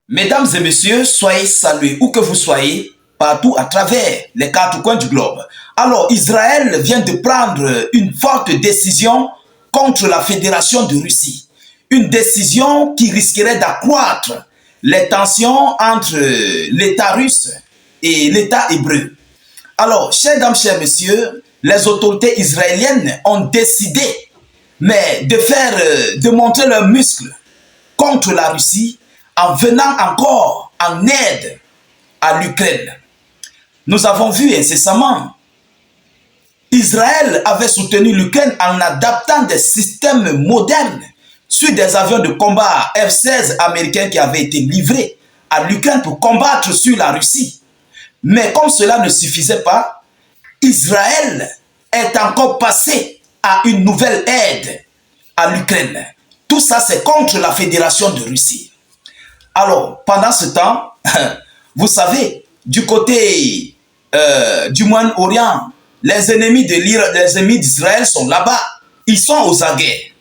Mesdames et messieurs, soyez salués où que vous soyez, partout à travers les quatre coins du globe. Alors, Israël vient de prendre une forte décision contre la Fédération de Russie. Une décision qui risquerait d'accroître les tensions entre l'État russe et l'État hébreu. Alors, chers dames, chers messieurs, les autorités israéliennes ont décidé, de montrer leurs muscles contre la Russie en venant encore en aide à l'Ukraine. Nous avons vu incessamment, Israël avait soutenu l'Ukraine en adaptant des systèmes modernes sur des avions de combat F-16 américains qui avaient été livrés à l'Ukraine pour combattre sur la Russie. Mais comme cela ne suffisait pas, Israël est encore passé à une nouvelle aide à l'Ukraine. Tout ça, c'est contre la Fédération de Russie. Alors, pendant ce temps, vous savez, du côté du Moyen-Orient, les ennemis d'Israël sont là-bas. Ils sont aux aguets.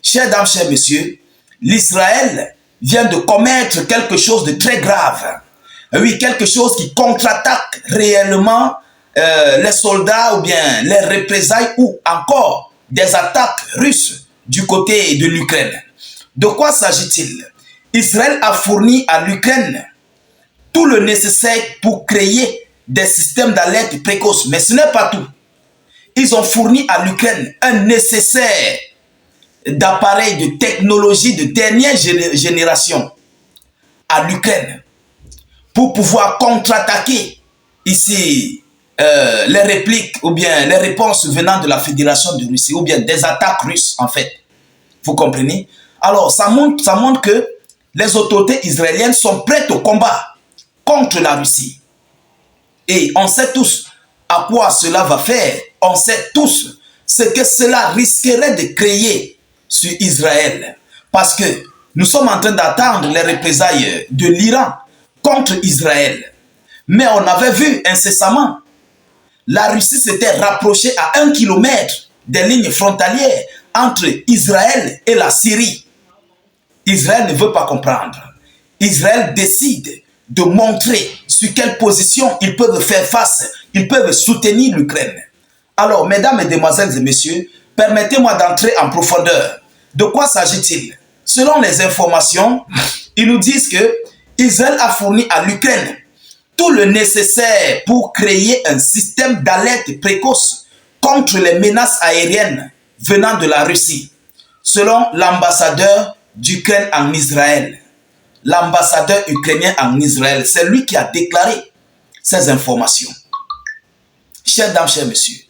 Chers dames, chers messieurs, l'Israël vient de commettre quelque chose de très grave. Oui, quelque chose qui contre-attaque réellement les soldats ou bien les représailles ou encore des attaques russes du côté de l'Ukraine. De quoi s'agit-il? Israël a fourni à l'Ukraine tout le nécessaire pour créer des systèmes d'alerte précoce. Mais ce n'est pas tout. Ils ont fourni à l'Ukraine un nécessaire d'appareils de technologie de dernière génération à l'Ukraine pour pouvoir contre-attaquer ici les répliques ou bien les réponses venant de la Fédération de Russie ou bien des attaques russes en fait. Vous comprenez? Alors ça montre que les autorités israéliennes sont prêtes au combat contre la Russie. Et on sait tous à quoi cela va faire. On sait tous ce que cela risquerait de créer sur Israël. Parce que nous sommes en train d'attendre les représailles de l'Iran contre Israël. Mais on avait vu incessamment, la Russie s'était rapprochée à 1 kilomètre des lignes frontalières entre Israël et la Syrie. Israël ne veut pas comprendre. Israël décide de montrer sur quelle position ils peuvent faire face, ils peuvent soutenir l'Ukraine. Alors, mesdames, mesdemoiselles et messieurs, permettez-moi d'entrer en profondeur. De quoi s'agit-il? Selon les informations, ils nous disent que Israël a fourni à l'Ukraine tout le nécessaire pour créer un système d'alerte précoce contre les menaces aériennes venant de la Russie, selon l'ambassadeur d'Ukraine en Israël. L'ambassadeur ukrainien en Israël, c'est lui qui a déclaré ces informations. Chers dames, chers messieurs,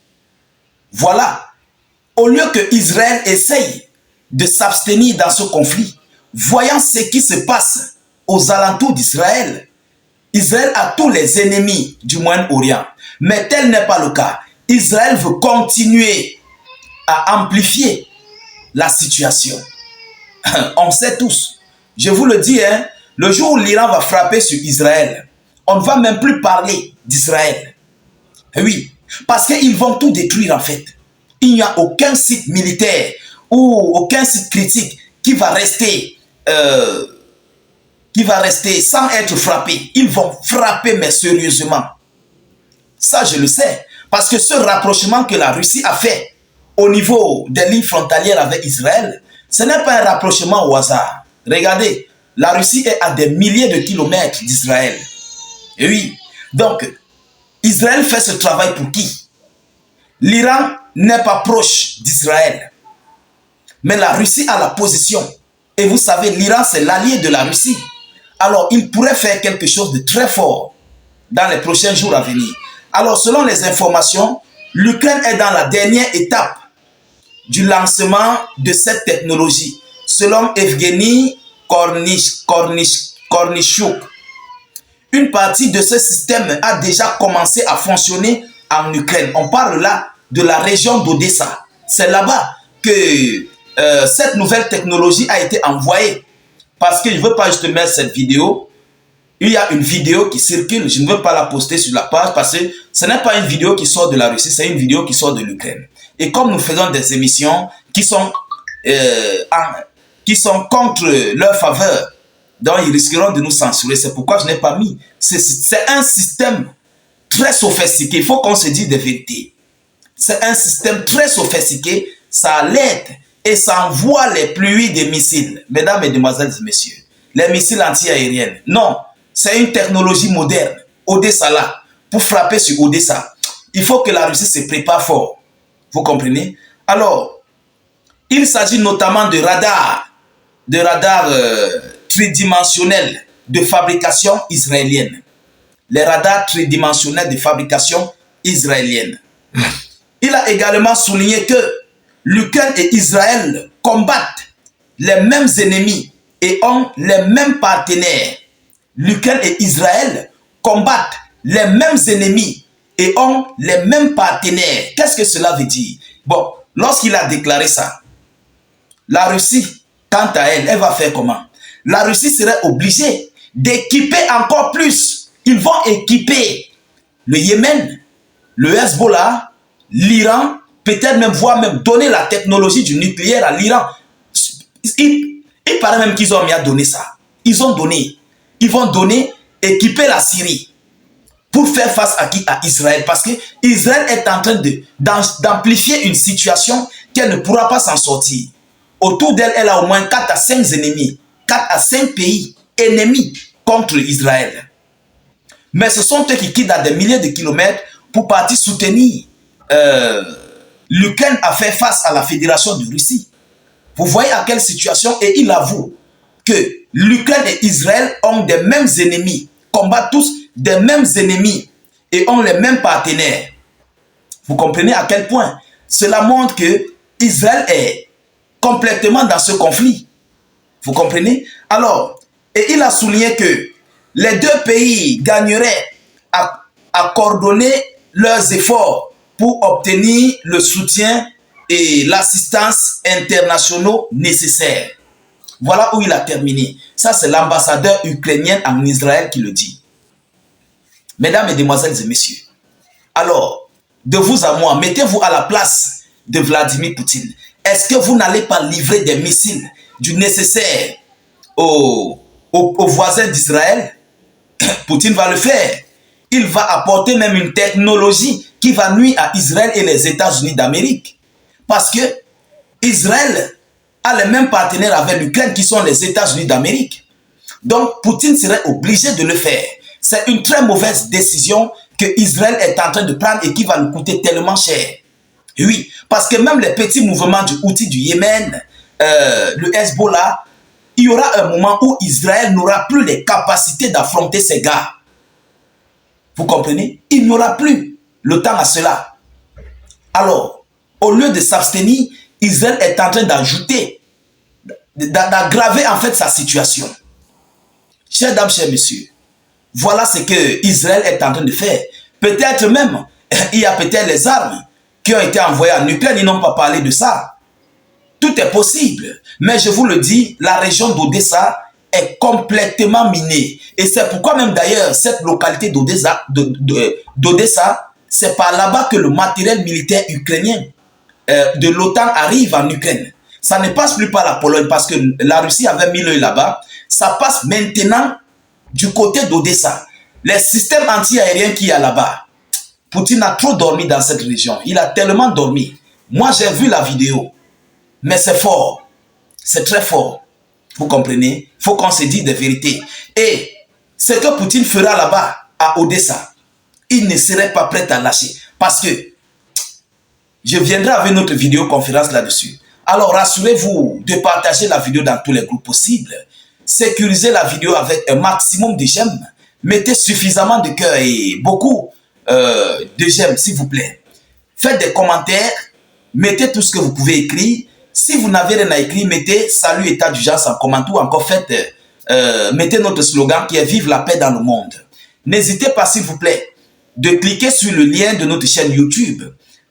voilà, au lieu que Israël essaye de s'abstenir dans ce conflit, voyant ce qui se passe aux alentours d'Israël, Israël a tous les ennemis du Moyen-Orient. Mais tel n'est pas le cas. Israël veut continuer à amplifier la situation. On sait tous, je vous le dis, le jour où l'Iran va frapper sur Israël, on ne va même plus parler d'Israël. Oui, parce qu'ils vont tout détruire en fait. Il n'y a aucun site militaire ou aucun site critique qui va rester sans être frappé. Ils vont frapper, mais sérieusement. Ça, je le sais. Parce que ce rapprochement que la Russie a fait au niveau des lignes frontalières avec Israël, ce n'est pas un rapprochement au hasard. Regardez, la Russie est à des milliers de kilomètres d'Israël. Et oui, donc, Israël fait ce travail pour qui? L'Iran n'est pas proche d'Israël. Mais la Russie a la position. Et vous savez, l'Iran, c'est l'allié de la Russie. Alors, il pourrait faire quelque chose de très fort dans les prochains jours à venir. Alors, selon les informations, l'Ukraine est dans la dernière étape du lancement de cette technologie, selon Evgeny Kornichuk. Une partie de ce système a déjà commencé à fonctionner en Ukraine. On parle là de la région d'Odessa. C'est là-bas que cette nouvelle technologie a été envoyée. Parce que je ne veux pas juste mettre cette vidéo. Il y a une vidéo qui circule. Je ne veux pas la poster sur la page parce que ce n'est pas une vidéo qui sort de la Russie, c'est une vidéo qui sort de l'Ukraine. Et comme nous faisons des émissions qui sont contre leur faveur, Donc, ils risqueront de nous censurer. C'est pourquoi je n'ai pas mis. C'est un système très sophistiqué. Il faut qu'on se dise des vérités. C'est un système très sophistiqué. Ça alerte et ça envoie les pluies de missiles. Mesdames, Mesdemoiselles et Messieurs, les missiles anti-aériens. Non, c'est une technologie moderne. Odessa là, pour frapper sur Odessa, il faut que la Russie se prépare fort. Vous comprenez? Alors, il s'agit notamment de radars tridimensionnels de fabrication israélienne. Les radars tridimensionnels de fabrication israélienne. Il a également souligné que l'Ukraine et Israël combattent les mêmes ennemis et ont les mêmes partenaires. L'Ukraine et Israël combattent les mêmes ennemis et ont les mêmes partenaires. Qu'est-ce que cela veut dire? Bon, lorsqu'il a déclaré ça, la Russie, quant à elle, elle va faire comment? La Russie serait obligée d'équiper encore plus. Ils vont équiper le Yémen, le Hezbollah, l'Iran, peut-être même, voire même donner la technologie du nucléaire à l'Iran. Il paraît même qu'ils ont mis à donner ça. Ils ont donné. Ils vont donner, équiper la Syrie pour faire face à qui? À Israël. Parce que Israël est en train d'amplifier une situation qu'elle ne pourra pas s'en sortir. Autour d'elle, elle a au moins 4 à 5 ennemis. 4 à 5 pays ennemis contre Israël. Mais ce sont eux qui quittent à des milliers de kilomètres pour partir soutenir. L'Ukraine a fait face à la Fédération de Russie. Vous voyez à quelle situation, et il avoue que l'Ukraine et Israël ont des mêmes ennemis, combattent tous des mêmes ennemis et ont les mêmes partenaires. Vous comprenez à quel point? Cela montre que Israël est complètement dans ce conflit. Vous comprenez? Alors, et il a souligné que les deux pays gagneraient à coordonner leurs efforts pour obtenir le soutien et l'assistance internationaux nécessaires. Voilà où il a terminé. Ça, c'est l'ambassadeur ukrainien en Israël qui le dit. Mesdames, Mesdemoiselles et Messieurs, alors, de vous à moi, mettez-vous à la place de Vladimir Poutine. Est-ce que vous n'allez pas livrer des missiles du nécessaire aux voisins d'Israël? Poutine va le faire. Il va apporter même une technologie qui va nuire à Israël et les États-Unis d'Amérique. Parce que Israël a les mêmes partenaires avec l'Ukraine qui sont les États-Unis d'Amérique. Donc Poutine serait obligé de le faire. C'est une très mauvaise décision que Israël est en train de prendre et qui va lui coûter tellement cher. Oui, parce que même les petits mouvements du Houthi du Yémen, le Hezbollah, il y aura un moment où Israël n'aura plus les capacités d'affronter ces gars. Vous comprenez? Il n'y aura plus le temps à cela. Alors, au lieu de s'abstenir, Israël est en train d'ajouter, d'aggraver en fait sa situation. Chers dames, chers messieurs, voilà ce que Israël est en train de faire. Peut-être même, il y a peut-être les armes qui ont été envoyées en Ukraine, ils n'ont pas parlé de ça. Tout est possible, mais je vous le dis, la région d'Odessa est complètement minée. Et c'est pourquoi même d'ailleurs, cette localité d'Odessa, c'est par là-bas que le matériel militaire ukrainien de l'OTAN arrive en Ukraine. Ça ne passe plus par la Pologne parce que la Russie avait mis l'œil là-bas. Ça passe maintenant du côté d'Odessa. Les systèmes anti-aériens qu'il y a là-bas. Poutine a trop dormi dans cette région. Il a tellement dormi. Moi, j'ai vu la vidéo. Mais c'est fort. C'est très fort. Vous comprenez? Il faut qu'on se dise des vérités. Et ce que Poutine fera là-bas, à Odessa, il ne serait pas prêt à lâcher. Parce que je viendrai avec notre vidéoconférence là-dessus. Alors rassurez-vous de partager la vidéo dans tous les groupes possibles. Sécurisez la vidéo avec un maximum de j'aime. Mettez suffisamment de cœur et beaucoup de j'aime, s'il vous plaît. Faites des commentaires. Mettez tout ce que vous pouvez écrire. Si vous n'avez rien à écrire, mettez salut état d'urgence en commentaire ou encore faites, mettez notre slogan qui est vive la paix dans le monde. N'hésitez pas s'il vous plaît de cliquer sur le lien de notre chaîne YouTube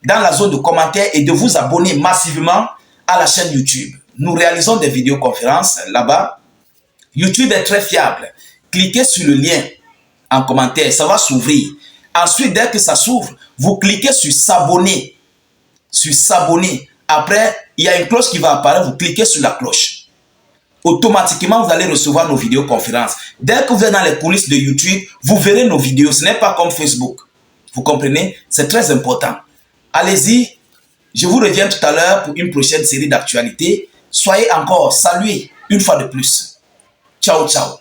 dans la zone de commentaires et de vous abonner massivement à la chaîne YouTube. Nous réalisons des vidéoconférences là-bas. YouTube est très fiable. Cliquez sur le lien en commentaire, ça va s'ouvrir. Ensuite, dès que ça s'ouvre, vous cliquez sur s'abonner. Sur s'abonner. Après, il y a une cloche qui va apparaître, vous cliquez sur la cloche. automatiquement, vous allez recevoir nos vidéoconférences. Dès que vous êtes dans les coulisses de YouTube, vous verrez nos vidéos. Ce n'est pas comme Facebook. Vous comprenez? C'est très important. Allez-y. Je vous reviens tout à l'heure pour une prochaine série d'actualités. Soyez encore salués une fois de plus. Ciao, ciao.